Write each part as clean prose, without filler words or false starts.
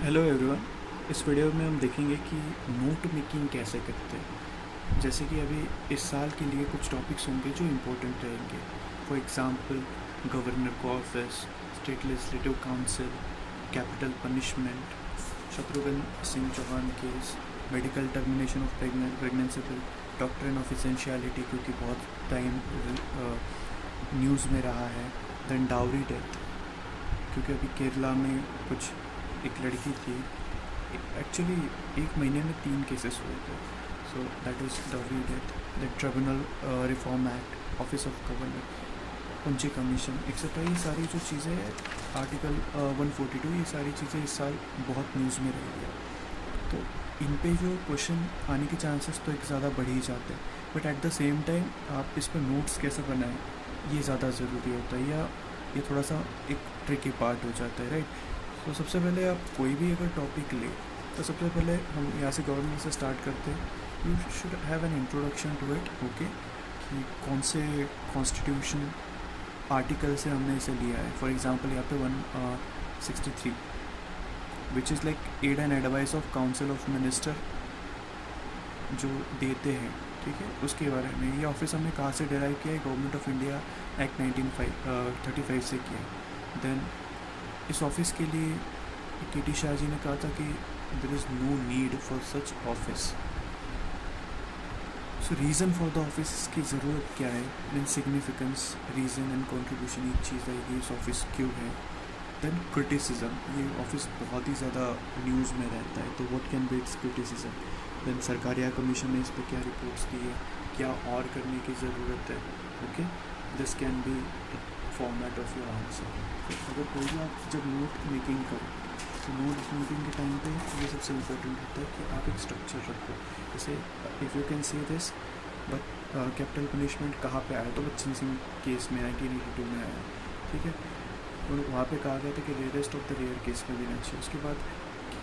Hello everyone. इस video में हम देखेंगे कि नोट मेकिंग कैसे करते हैं। जैसे कि अभी इस साल के लिए कुछ टॉपिक्स होंगे जो इम्पोर्टेंट रहेंगे। फॉर एग्जांपल गवर्नर का office, state legislative council, capital punishment, Shatrughan Singh Chauhan case, medical termination of pregnancy bill, doctrine of essentiality क्योंकि बहुत टाइम न्यूज़ में रहा है, देन डाउरी डेथ क्योंकि अभी केरला में कुछ एक लड़की थी, एक्चुअली एक महीने में 3 केसेस हुए थे। So that is dowry death, the tribunal reform act, office of governor, Punchhi commission etcetera. ये सारी जो चीज़ें आर्टिकल 142, ये सारी चीज़ें इस साल बहुत न्यूज़ में रही है। तो इन पे जो क्वेश्चन आने के चांसेस तो एक ज़्यादा बढ़ ही जाते हैं, but at the same time आप इस पर नोट्स कैसे बनाएं ये ज़्यादा ज़रूरी होता है, या ये थोड़ा सा एक ट्रिकी पार्ट हो जाता है, राइट। तो सबसे पहले आप कोई भी अगर टॉपिक ले तो सबसे पहले हम यहाँ से गवर्नमेंट से स्टार्ट करते हैं। You should have an introduction to it, okay, कि कौन से कॉन्स्टिट्यूशन आर्टिकल से हमने इसे लिया है। फॉर एग्जांपल यहाँ पे 163 which is like aid and advice of council of minister जो देते हैं, ठीक है, उसके बारे में। ये ऑफिस हमने कहाँ से डिराइव किया है? गवर्नमेंट ऑफ इंडिया एक्ट 1935 से किया है। देन इस ऑफिस के लिए के.टी. शाह जी ने कहा था कि there is no need for such office. So reason for the office की ज़रूरत क्या है, mean significance, reason and contribution, एक चीज़ है कि इस ऑफिस क्यों है। देन क्रिटिसिज्म, ये ऑफिस बहुत ही ज़्यादा न्यूज़ में रहता है, तो what can be its criticism. Then Sarkaria commission ने इस पर क्या रिपोर्ट्स दी है, क्या और करने की ज़रूरत है, okay. This can be format of your answer. अगर कोई भी आप जब नोट मेकिंग करो तो नोट मेकिंग के टाइम पे ये सबसे इम्पोर्टेंट होता है कि आप एक स्ट्रक्चर रखो। जैसे if you can see this, but capital punishment कहाँ पे आया? तो बच्चन सिंह केस में 1982 में आया, ठीक है। तो वहाँ पे कहा गया था कि rarest of the rare case में देना चाहिए। उसके बाद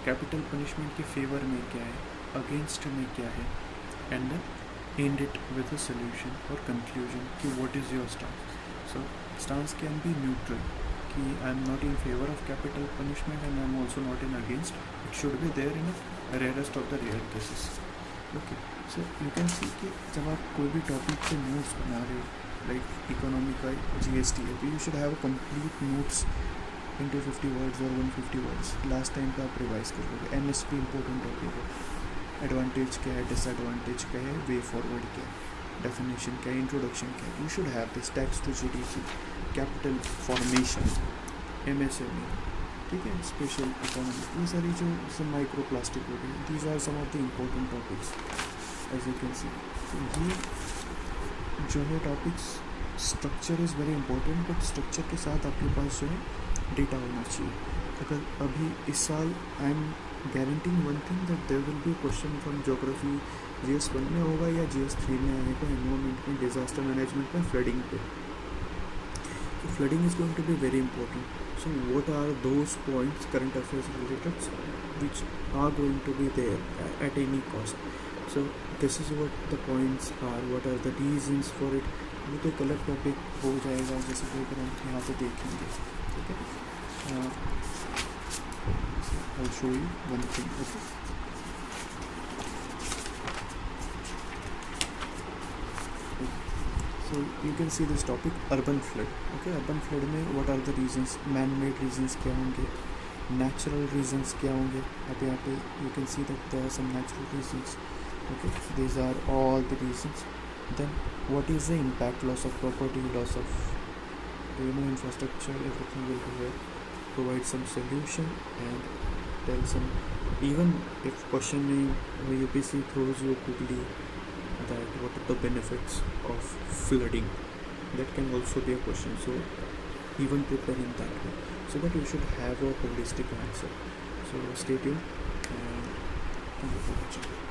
कैपिटल पनिशमेंट के फेवर में क्या है, अगेंस्ट में क्या है, and then end it with a solution और कंक्लूजन कि what is your stance. So stance can be neutral कि I am not in favour of capital punishment and I am also not in against, it should be there in rarest of the rare cases, okay. So you can see कि जब आप कोई भी topic पे notes बना रहे हो, like economy का GST है, तो you should have complete notes into 50 words और 150 वर्ड्स। लास्ट टाइम पे आप रिवाइज कर लोगे। MSP इंपॉर्टेंट टॉपिक है, एडवांटेज क्या है, डिसएडवांटेज क्या है, वे फॉरवर्ड क्या है, डेफिनेशन क्या है, इंट्रोडक्शन क्या है। You should have this. Tax to GDP, capital formation, MSME, ठीक है, स्पेशल इकोनॉमी, ये सारी जो सब माइक्रो प्लास्टिक हो गई, these are some of the important topics as you can see. तो ये जो है topics, structure is very important, but structure के साथ आपके पास जो है डेटा होना चाहिए। अगर अभी इस साल I am guaranteeing one thing that there will be question from geography, GS1 में होगा या GS3 में आएगा, एनवायरमेंट में, डिजास्टर मैनेजमेंट में, फ्लडिंग पे। So flooding is going to be very important. So what are those points, current affairs related, which are going to be there at any cost? So this is what the points are. What are the reasons for it? वो तो एक अलग topic हो जाएगा, जैसे कि अगर हम यहाँ पे देखेंगे, ठीक है। I'll show you one thing, okay. So you can see this topic, urban flood, okay. Urban flood में what are the reasons, man-made reasons क्या होंगे, natural reasons क्या होंगे। अब यहाँ पे you can see that there are some natural reasons, okay. These are all the reasons. Then what is the impact, loss of property, loss of infrastructure, everything will be here. Provide some solution and tell some, even if questioning UPC throws you quickly that what are the benefits of flooding, that can also be a question. So even prepare in that way so that you should have a holistic answer. So stay tuned and thank you for watching.